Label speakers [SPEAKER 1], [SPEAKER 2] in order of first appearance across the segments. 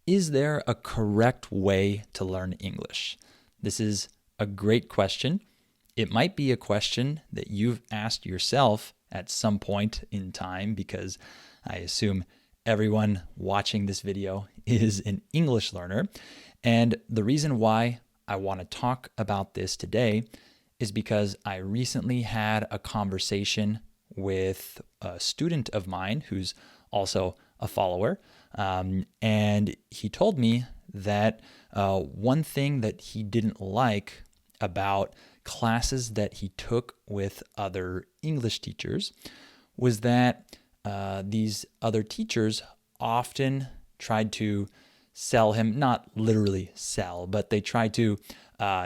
[SPEAKER 1] Is there a correct way to learn English? This is a great question. It might be a question that you've asked yourself at some point in time, because I assume everyone watching this video is an English learner. And the reason why I want to talk about this today is because I recently had a conversation with a student of mine who's also a follower. And he told me that one thing that he didn't like about classes that he took with other English teachers was that these other teachers often tried to sell him, not literally sell, but they tried to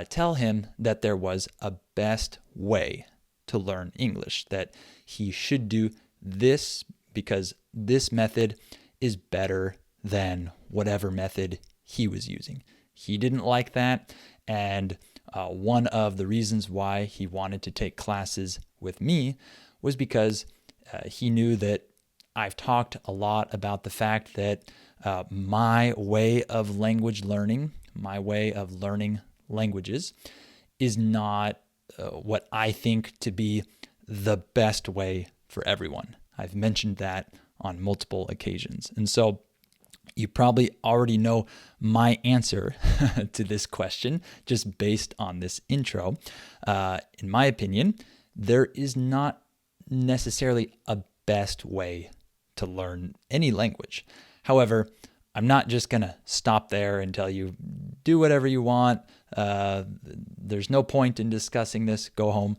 [SPEAKER 1] tell him that there was a best way to learn English, that he should do this because this method is better than whatever method he was using. He didn't like that, and one of the reasons why he wanted to take classes with me was because he knew that I've talked a lot about the fact that my way of language learning, my way of learning languages, is not what I think to be the best way for everyone. I've mentioned that on multiple occasions. And so you probably already know my answer to this question just based on this intro. In my opinion, there is not necessarily a best way to learn any language. However, I'm not just going to stop there and tell you, do whatever you want. There's no point in discussing this. Go home.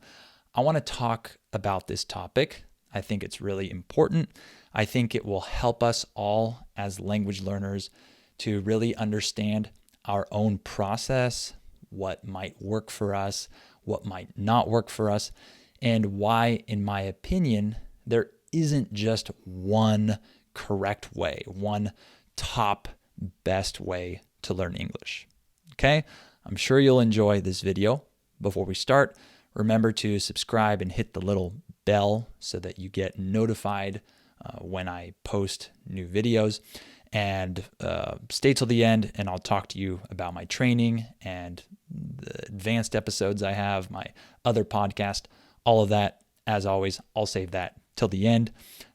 [SPEAKER 1] I want to talk about this topic. I think it's really important. I think it will help us all as language learners to really understand our own process, what might work for us, what might not work for us, and why, in my opinion, there isn't just one correct way, one top best way to learn English. Okay? I'm sure you'll enjoy this video. Before we start, remember to subscribe and hit the little bell so that you get notified when I post new videos. And stay till the end, and I'll talk to you about my training and the advanced episodes I have, my other podcast, all of that. As always, I'll save that till the end.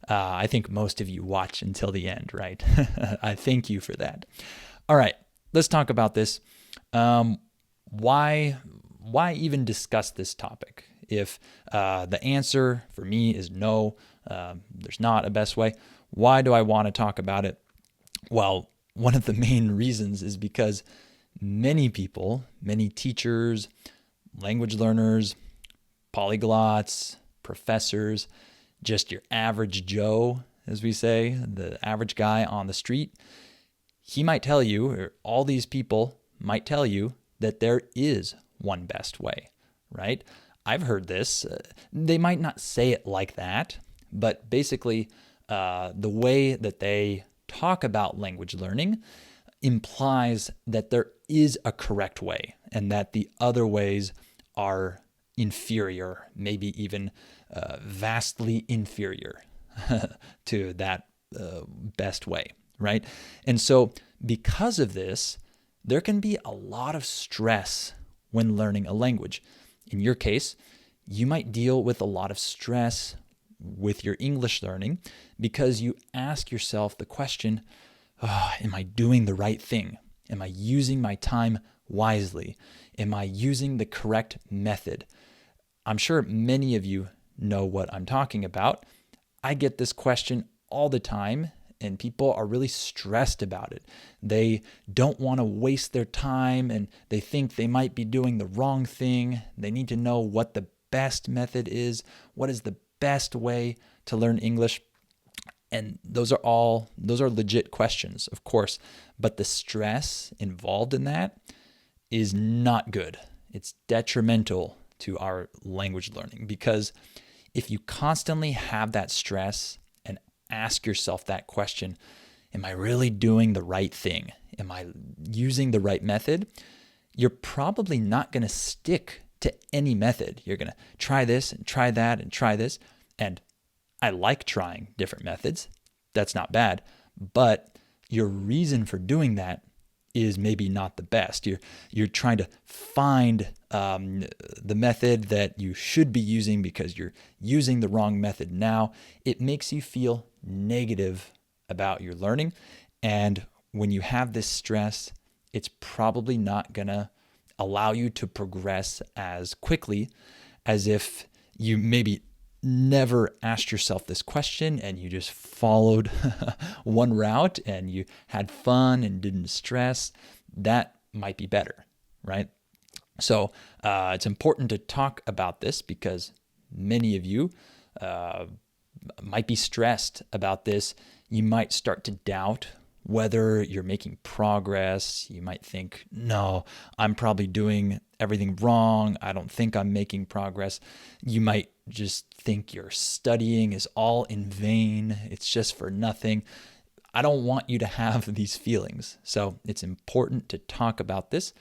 [SPEAKER 1] I think most of you watch until the end, right? I thank you for that. All right, let's talk about this. Why even discuss this topic? If the answer for me is no, there's not a best way, why do I want to talk about it? Well, one of the main reasons is because many people, many teachers, language learners, polyglots, professors, just your average Joe, as we say, the average guy on the street, he might tell you, or all these people might tell you, that there is one best way, right? I've heard this. They might not say it like that, but basically the way that they talk about language learning implies that there is a correct way and that the other ways are inferior, maybe even vastly inferior to that best way, right? And so because of this, there can be a lot of stress when learning a language. In your case, you might deal with a lot of stress with your English learning because you ask yourself the question, am I doing the right thing? Am I using my time wisely? Am I using the correct method? I'm sure many of you know what I'm talking about. I get this question all the time, and people are really stressed about it. They don't want to waste their time, and they think they might be doing the wrong thing. They need to know what the best method is, what is the best way to learn English. And those are legit questions, of course, but the stress involved in that is not good. It's detrimental to our language learning, because if you constantly have that stress and ask yourself that question, am I really doing the right thing? Am I using the right method? You're probably not going to stick to any method. You're going to try this and try that and try this. And I like trying different methods. That's not bad. But your reason for doing that is maybe not the best. You're trying to find the method that you should be using because you're using the wrong method now. It makes you feel negative about your learning. And when you have this stress, it's probably not going to allow you to progress as quickly as if you maybe never asked yourself this question and you just followed one route and you had fun and didn't stress. That might be better, right? So it's important to talk about this because many of you might be stressed about this. You might start to doubt whether you're making progress. You might think, no, I'm probably doing everything wrong. I don't think I'm making progress. You might just think your studying is all in vain. It's just for nothing. I don't want you to have these feelings. So it's important to talk about this.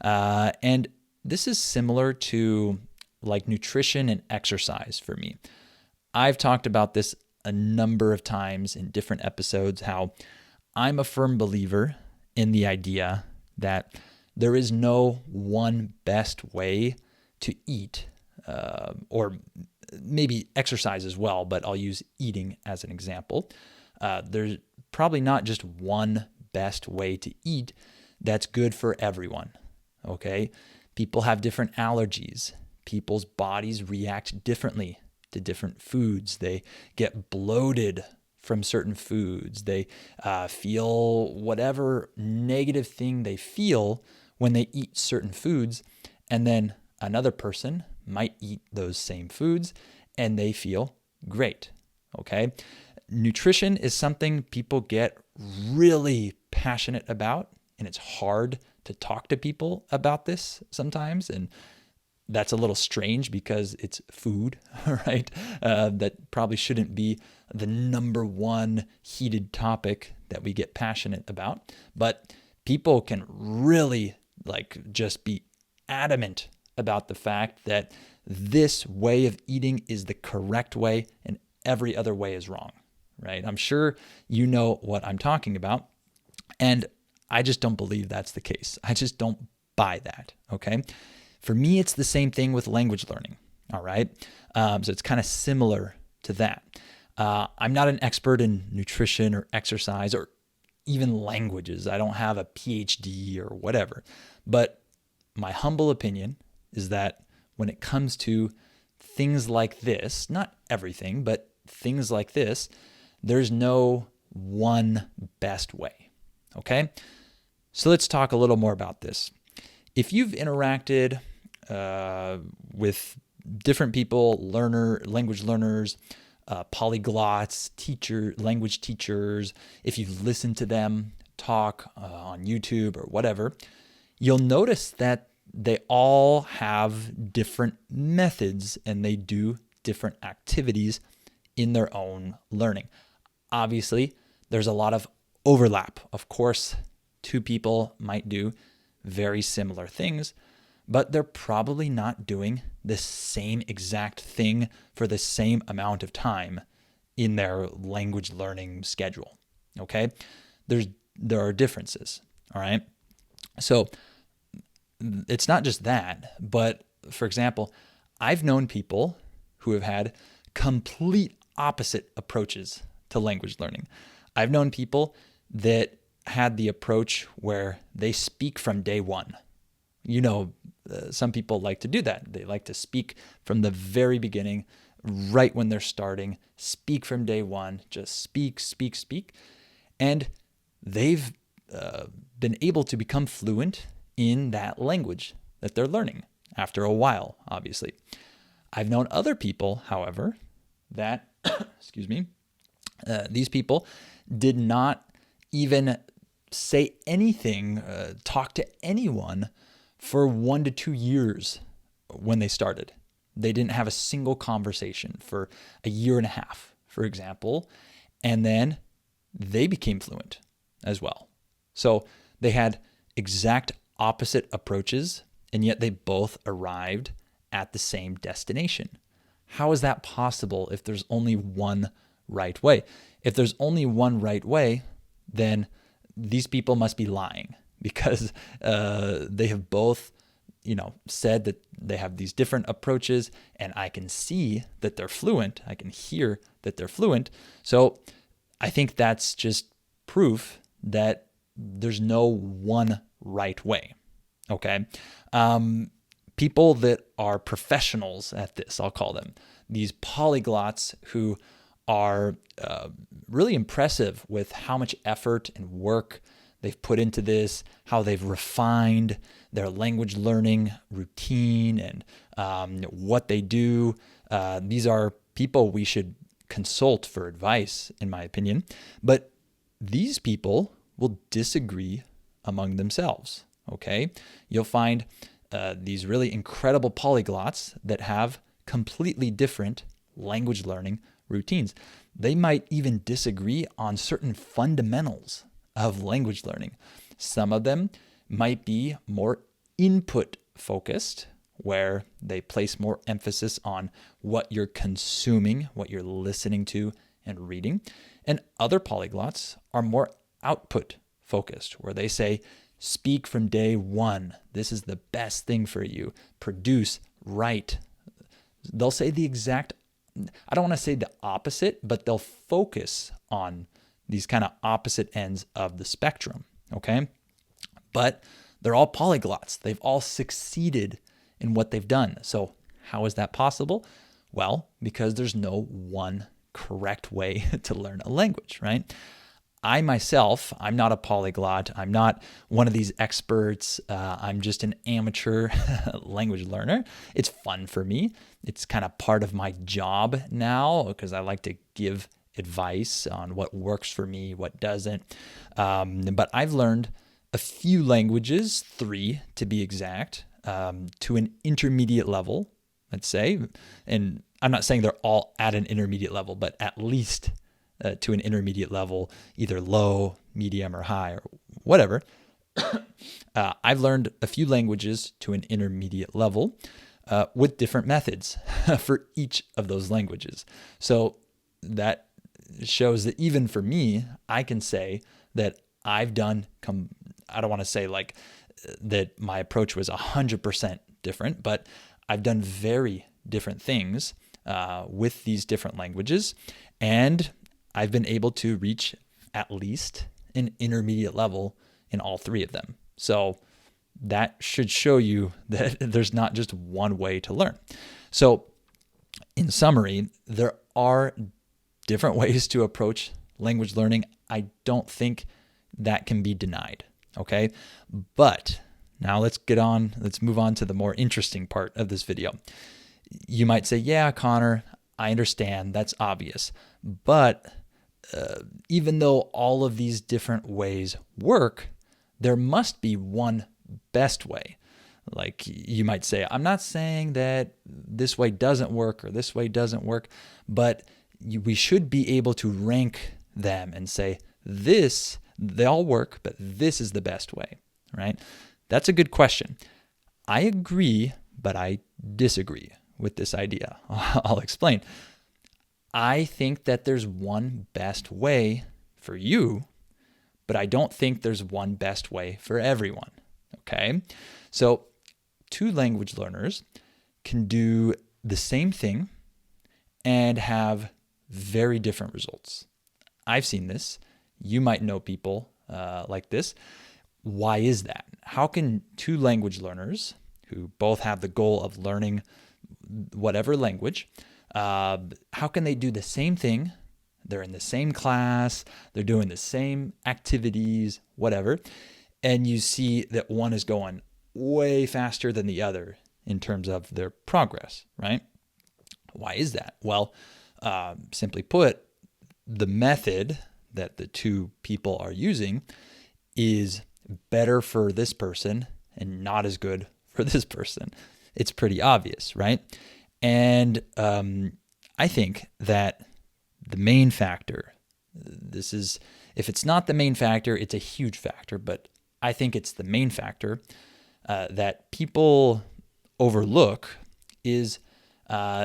[SPEAKER 1] And this is similar to like nutrition and exercise for me. I've talked about this a number of times in different episodes, how I'm a firm believer in the idea that there is no one best way to eat, or maybe exercise as well, but I'll use eating as an example. There's probably not just one best way to eat that's good for everyone, okay? People have different allergies. People's bodies react differently to different foods. They get bloated from certain foods. They feel whatever negative thing they feel when they eat certain foods. And then another person might eat those same foods and they feel great. Okay. Nutrition is something people get really passionate about, and it's hard to talk to people about this sometimes. And that's a little strange because it's food, right? That probably shouldn't be the number one heated topic that we get passionate about. But people can really just be adamant about the fact that this way of eating is the correct way and every other way is wrong, right? I'm sure you know what I'm talking about. And I just don't believe that's the case. I just don't buy that, okay? For me, it's the same thing with language learning, all right? So it's kind of similar to that. I'm not an expert in nutrition or exercise or even languages. I don't have a PhD or whatever. But my humble opinion is that when it comes to things like this, not everything, but things like this, there's no one best way, okay? So let's talk a little more about this. If you've interacted with different people, language learners, polyglots, language teachers, if you've listened to them talk on YouTube or whatever, you'll notice that they all have different methods and they do different activities in their own learning. Obviously, there's a lot of overlap. Of course, two people might do very similar things, but they're probably not doing the same exact thing for the same amount of time in their language learning schedule, okay? There are differences, all right? So it's not just that, but for example, I've known people who have had complete opposite approaches to language learning. I've known people that had the approach where they speak from day one. Some people like to do that. They like to speak from the very beginning, right when they're starting, speak from day one, just speak. And they've been able to become fluent in that language that they're learning after a while, obviously. I've known other people, however, that, these people did not even say anything, talk to anyone for 1 to 2 years when they started. They didn't have a single conversation for a year and a half, for example, and then they became fluent as well. So they had exact opposite approaches, and yet they both arrived at the same destination. How is that possible if there's only one right way? If there's only one right way, then these people must be lying because they have both, said that they have these different approaches, and I can see that they're fluent. I can hear that they're fluent. So I think that's just proof that there's no one right way. Okay. People that are professionals at this, I'll call them, these polyglots who are really impressive with how much effort and work they've put into this, how they've refined their language learning routine and what they do. These are people we should consult for advice, in my opinion. But these people will disagree among themselves, okay? You'll find these really incredible polyglots that have completely different language learning routines. They might even disagree on certain fundamentals of language learning. Some of them might be more input focused, where they place more emphasis on what you're consuming, what you're listening to and reading. And other polyglots are more output focused, where they say, speak from day one. This is the best thing for you. Produce, write. They'll say the exact, I don't want to say the opposite, but they'll focus on these kind of opposite ends of the spectrum, okay? But they're all polyglots. They've all succeeded in what they've done. So how is that possible? Well, because there's no one correct way to learn a language, right? I myself, I'm not a polyglot. I'm not one of these experts. I'm just an amateur language learner. It's fun for me. It's kind of part of my job now because I like to give advice on what works for me, what doesn't. But I've learned a few languages, 3 to be exact, to an intermediate level, let's say. And I'm not saying they're all at an intermediate level, but at least to an intermediate level, either low, medium, or high, or whatever. I've learned a few languages to an intermediate level with different methods for each of those languages. So that shows that even for me, I can say that I've done, I don't want to say like that my approach was 100% different, but I've done very different things with these different languages. And I've been able to reach at least an intermediate level in all 3 of them. So that should show you that there's not just one way to learn. So in summary, there are different ways to approach language learning. I don't think that can be denied, okay? But now let's move on to the more interesting part of this video. You might say, yeah, Connor, I understand, that's obvious, but even though all of these different ways work, there must be one best way. Like you might say, I'm not saying that this way doesn't work or this way doesn't work, but we should be able to rank them and say, they all work, but this is the best way, right? That's a good question. I agree, but I disagree with this idea. I'll explain. I think that there's one best way for you, but I don't think there's one best way for everyone, okay? So 2 language learners can do the same thing and have very different results. I've seen this. You might know people like this. Why is that? How can 2 language learners who both have the goal of learning whatever language, how can they do the same thing? They're in the same class, they're doing the same activities, whatever, and you see that one is going way faster than the other in terms of their progress, right? Why is that? Well, simply put, the method that the 2 people are using is better for this person and not as good for this person. It's pretty obvious, right? And I think that the main factor, if it's not the main factor, it's a huge factor, but I think it's the main factor that people overlook is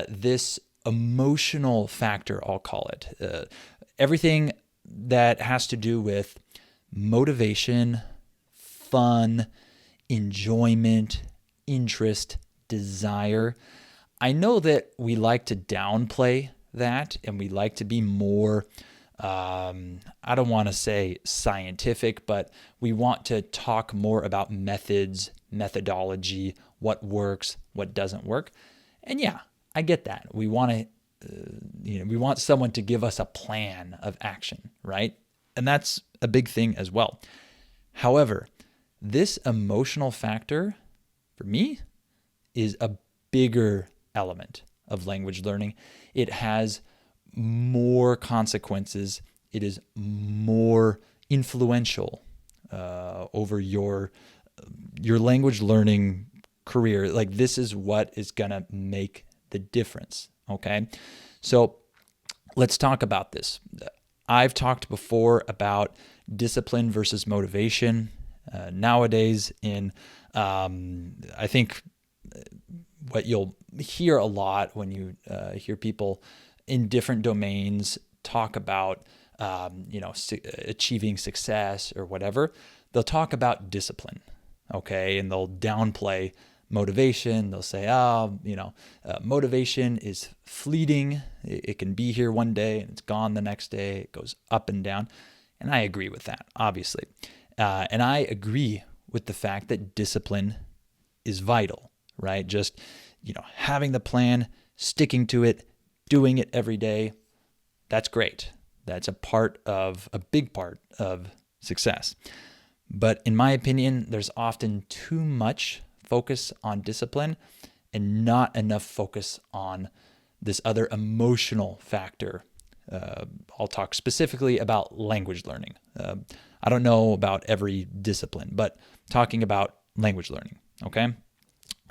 [SPEAKER 1] this emotional factor, I'll call it. Everything that has to do with motivation, fun, enjoyment, interest, desire. I know that we like to downplay that and we like to be more, I don't want to say scientific, but we want to talk more about methods, methodology, what works, what doesn't work. And yeah, I get that. We want to, we want someone to give us a plan of action, right? And that's a big thing as well. However, this emotional factor for me is a bigger element of language learning. It has more consequences. It is more influential over your language learning career. Like, this is what is going to make the difference. Okay. So let's talk about this. I've talked before about discipline versus motivation. Nowadays, I think what you'll hear a lot when you hear people in different domains talk about, achieving success or whatever, they'll talk about discipline, okay? And they'll downplay motivation. They'll say, motivation is fleeting. It can be here one day and it's gone the next day. It goes up and down. And I agree with that, obviously. And I agree with the fact that discipline is vital, right? Just, having the plan, sticking to it, doing it every day, that's great. That's a big part of success. But in my opinion, there's often too much focus on discipline and not enough focus on this other emotional factor. I'll talk specifically about language learning. I don't know about every discipline, but talking about language learning, okay?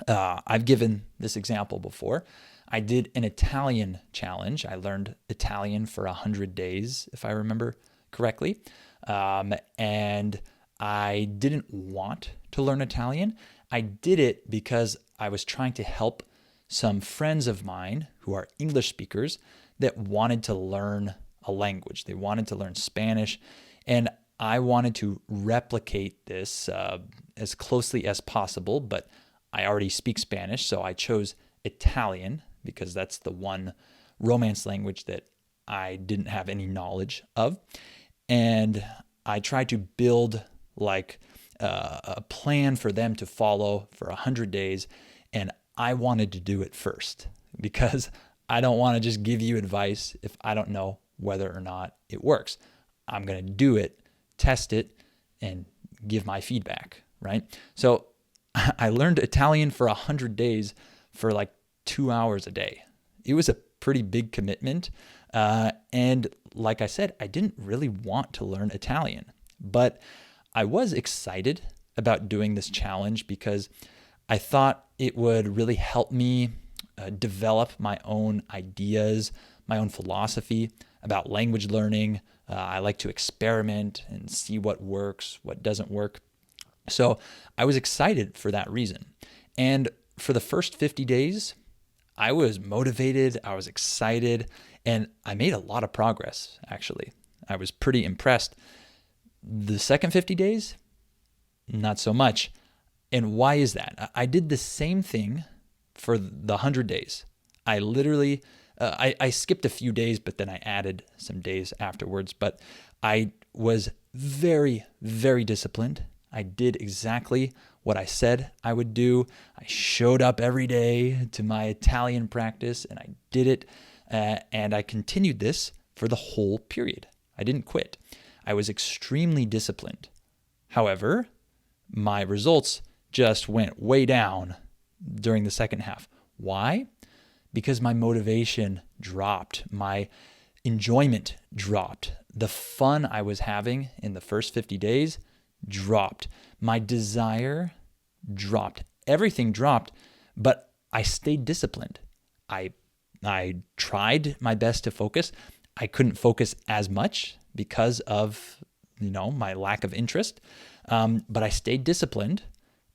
[SPEAKER 1] I've given this example before. I did an Italian challenge. I learned Italian for 100 days, if I remember correctly. And I didn't want to learn Italian. I did it because I was trying to help some friends of mine who are English speakers that wanted to learn a language. They wanted to learn Spanish, and I wanted to replicate this as closely as possible, but I already speak Spanish, so I chose Italian because that's the one Romance language that I didn't have any knowledge of. And I tried to build a plan for them to follow for 100 days, and I wanted to do it first because I don't want to just give you advice if I don't know whether or not it works. I'm going to do it, test it, and give my feedback, right? So I learned Italian for 100 days for 2 hours a day. It was a pretty big commitment. And like I said, I didn't really want to learn Italian, but I was excited about doing this challenge because I thought it would really help me develop my own ideas, my own philosophy about language learning. I like to experiment and see what works, what doesn't work. So I was excited for that reason. And for the first 50 days, I was motivated, I was excited, and I made a lot of progress, actually. I was pretty impressed. The second 50 days, not so much. And why is that? I did the same thing for the 100 days. I literally, I skipped a few days, but then I added some days afterwards. But I was very, very disciplined. I did exactly what I said I would do. I showed up every day to my Italian practice and I did it. And I continued this for the whole period. I didn't quit. I was extremely disciplined. However, my results just went way down during the second half. Why? Because my motivation dropped. My enjoyment dropped. The fun I was having in the first 50 days dropped. My desire dropped. Everything dropped, but I stayed disciplined. I tried my best to focus. I couldn't focus as much because of, my lack of interest. But I stayed disciplined.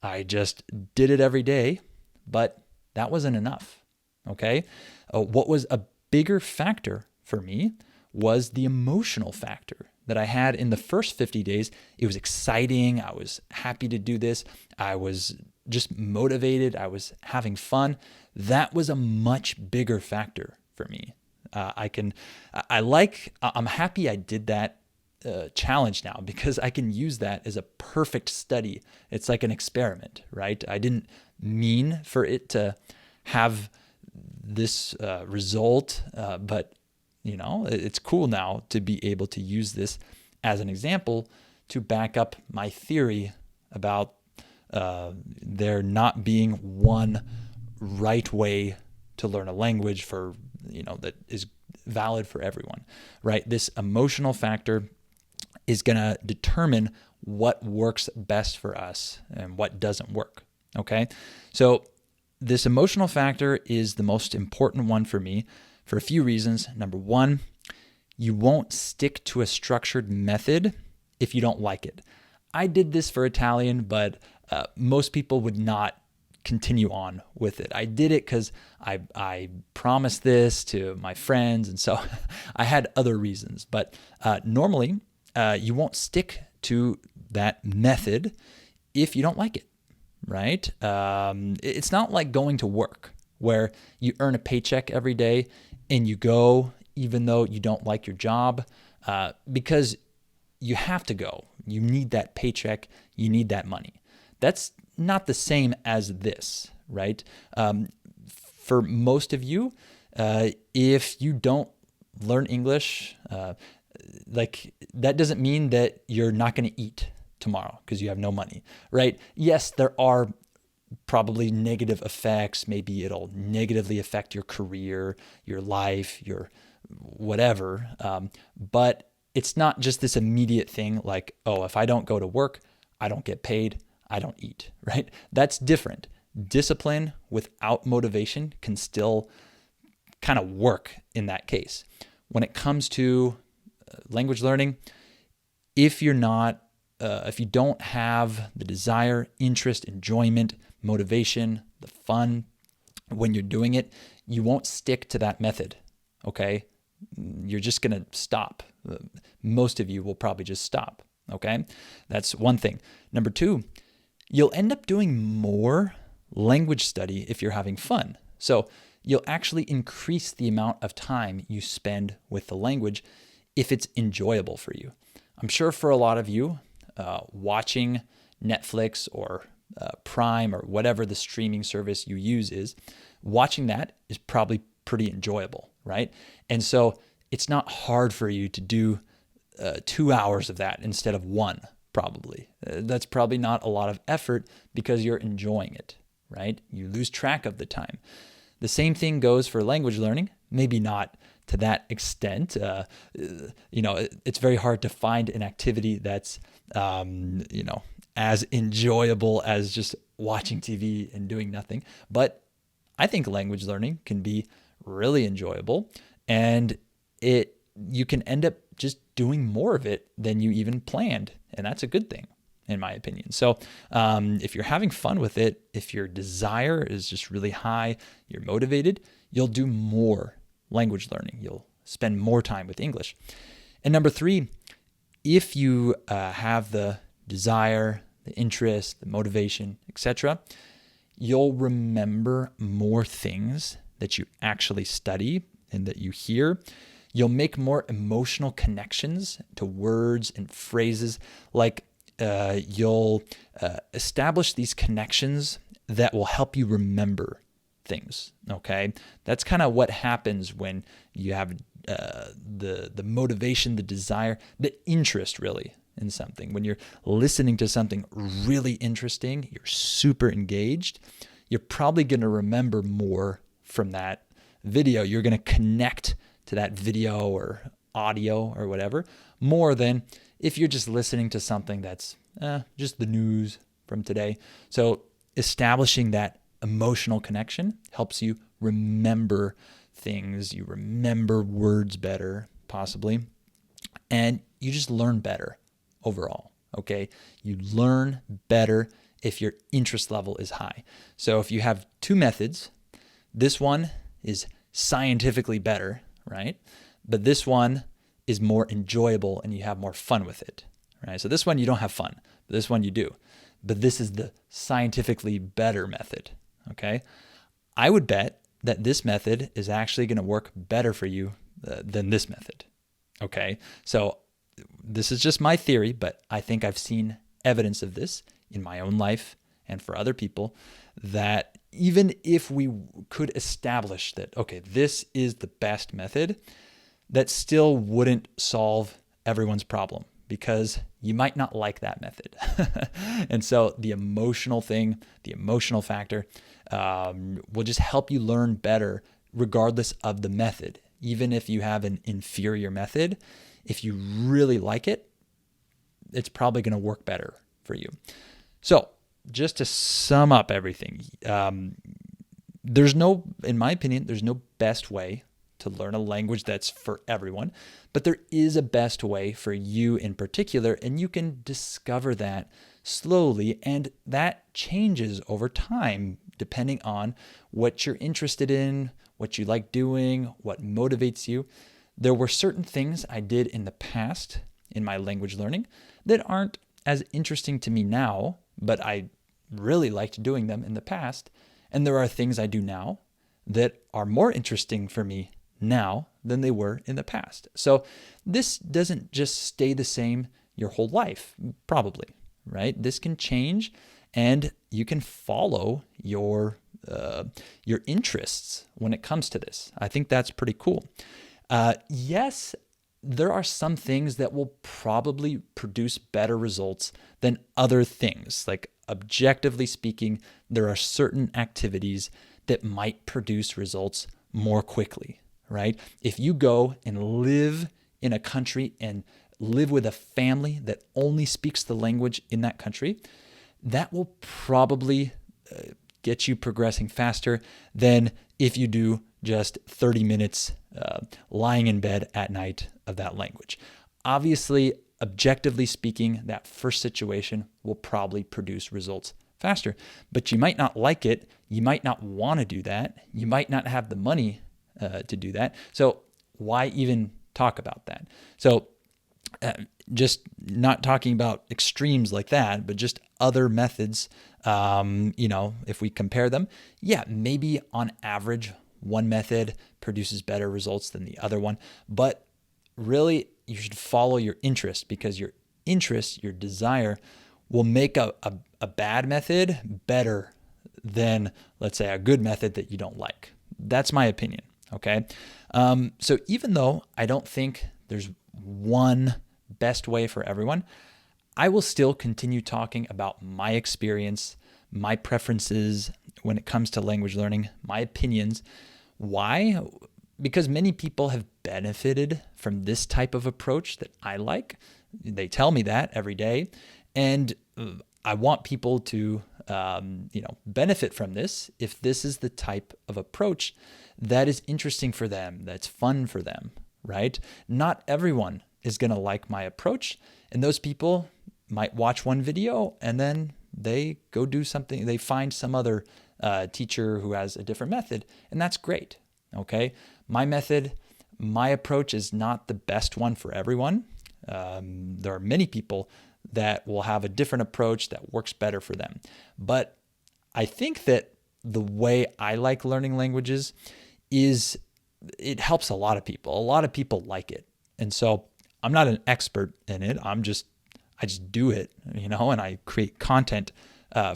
[SPEAKER 1] I just did it every day, but that wasn't enough. Okay. What was a bigger factor for me was the emotional factor, that I had in the first 50 days, it was exciting. I was happy to do this. I was just motivated. I was having fun. That was a much bigger factor for me. I'm happy I did that challenge now, because I can use that as a perfect study. It's like an experiment, right? I didn't mean for it to have this result, but it's cool now to be able to use this as an example to back up my theory about there not being one right way to learn a language that is valid for everyone, right? This emotional factor is going to determine what works best for us and what doesn't work, okay? So this emotional factor is the most important one for me for a few reasons. Number one, you won't stick to a structured method if you don't like it. I did this for Italian, but most people would not continue on with it. I did it because I promised this to my friends, and so I had other reasons. But normally, you won't stick to that method if you don't like it, right? It's not like going to work where you earn a paycheck every day and you go even though you don't like your job, because you have to go. You need that paycheck. You need that money. That's not the same as this, right? For most of you, if you don't learn English, that doesn't mean that you're not going to eat tomorrow because you have no money, right? Yes, there are probably negative effects. Maybe it'll negatively affect your career, your life, your whatever. But it's not just this immediate thing like, oh, if I don't go to work, I don't get paid, I don't eat, right? That's different. Discipline without motivation can still kind of work in that case. When it comes to language learning, if you don't have the desire, interest, enjoyment, motivation, the fun when you're doing it, you won't stick to that method, okay? You're just going to stop. Most of you will probably just stop, okay? That's one thing. Number two, you'll end up doing more language study if you're having fun. So you'll actually increase the amount of time you spend with the language if it's enjoyable for you. I'm sure for a lot of you, watching Netflix or Prime or whatever the streaming service you use is, watching that is probably pretty enjoyable, right? And so it's not hard for you to do 2 hours of that instead of one, probably. That's probably not a lot of effort because you're enjoying it, right? You lose track of the time. The same thing goes for language learning, maybe not to that extent. It's very hard to find an activity that's, as enjoyable as just watching TV and doing nothing. But I think language learning can be really enjoyable, and you can end up just doing more of it than you even planned. And that's a good thing, in my opinion. So if you're having fun with it, if your desire is just really high, you're motivated, you'll do more language learning. You'll spend more time with English. And number three, if you have the desire, the interest, the motivation, etc., you'll remember more things that you actually study and that you hear. You'll make more emotional connections to words and phrases. Like you'll establish these connections that will help you remember things, okay? That's kind of what happens when you have the motivation, the desire, the interest really in something. When you're listening to something really interesting, you're super engaged, you're probably going to remember more from that video. You're going to connect to that video or audio or whatever more than if you're just listening to something that's just the news from today. So establishing that emotional connection helps you remember things. You remember words better, possibly, and you just learn better overall, okay? You learn better if your interest level is high. So if you have two methods, this one is scientifically better, right? But this one is more enjoyable and you have more fun with it, right? So this one you don't have fun. This one you do. But this is the scientifically better method, okay? I would bet that this method is actually going to work better for you than this method, okay? So this is just my theory, but I think I've seen evidence of this in my own life and for other people, that even if we could establish that, okay, this is the best method, that still wouldn't solve everyone's problem, because you might not like that method. And so the emotional thing, the emotional factor, will just help you learn better regardless of the method. Even if you have an inferior method, if you really like it, it's probably going to work better for you. So just to sum up everything, in my opinion, there's no best way to learn a language that's for everyone, but there is a best way for you in particular, and you can discover that slowly, and that changes over time depending on what you're interested in, what you like doing, what motivates you. There were certain things I did in the past in my language learning that aren't as interesting to me now, but I really liked doing them in the past. And there are things I do now that are more interesting for me now than they were in the past. So this doesn't just stay the same your whole life, probably, right? This can change, and you can follow your interests when it comes to this. I think that's pretty cool. Yes, there are some things that will probably produce better results than other things. Like, objectively speaking, there are certain activities that might produce results more quickly, right? If you go and live in a country and live with a family that only speaks the language in that country, that will probably get you progressing faster than if you do just 30 minutes lying in bed at night of that language. Obviously, objectively speaking, that first situation will probably produce results faster, but you might not like it. You might not want to do that. You might not have the money to do that. So why even talk about that? So just not talking about extremes like that, but just other methods, if we compare them, yeah, maybe on average, one method produces better results than the other one. But really, you should follow your interest, because your interest, your desire, will make a bad method better than, let's say, a good method that you don't like. That's my opinion, okay? So even though I don't think there's one best way for everyone, I will still continue talking about my experience, my preferences when it comes to language learning, my opinions. Why? Because many people have benefited from this type of approach that I like. They tell me that every day. And I want people to benefit from this if this is the type of approach that is interesting for them, that's fun for them, right? Not everyone is going to like my approach, and those people might watch one video and then they go do something, they find some other teacher who has a different method, and that's great, okay? My method, my approach is not the best one for everyone. There are many people that will have a different approach that works better for them. But I think that the way I like learning languages is it helps a lot of people. A lot of people like it. And so I'm not an expert in it. I just do it, and I create content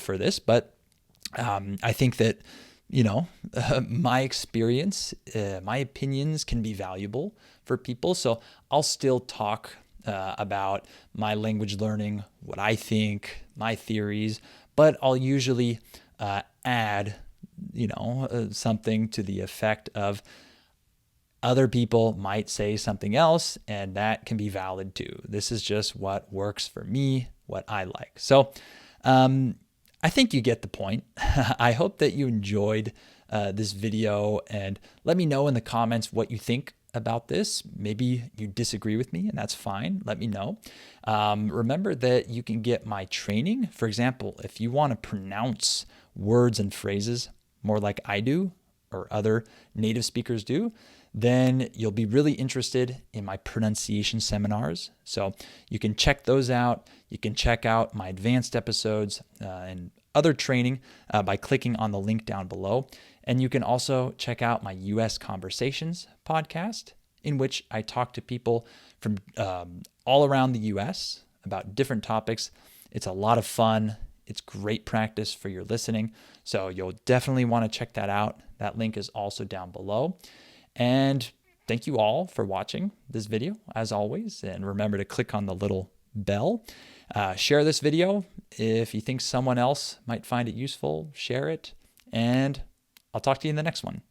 [SPEAKER 1] for this. But I think that, my experience, my opinions can be valuable for people. So I'll still talk about my language learning, what I think, my theories, but I'll usually add, something to the effect of other people might say something else, and that can be valid too. This is just what works for me, what I like. So I think you get the point. I hope that you enjoyed this video, and let me know in the comments what you think about this. Maybe you disagree with me, and that's fine. Let me know. Remember that you can get my training. For example, if you want to pronounce words and phrases more like I do, or other native speakers do, then you'll be really interested in my pronunciation seminars. So you can check those out. You can check out my advanced episodes and other training by clicking on the link down below. And you can also check out my US Conversations podcast, in which I talk to people from all around the US about different topics. It's a lot of fun. It's great practice for your listening. So you'll definitely want to check that out. That link is also down below. And thank you all for watching this video, as always. And remember to click on the little bell. Share this video. If you think someone else might find it useful, share it. And I'll talk to you in the next one.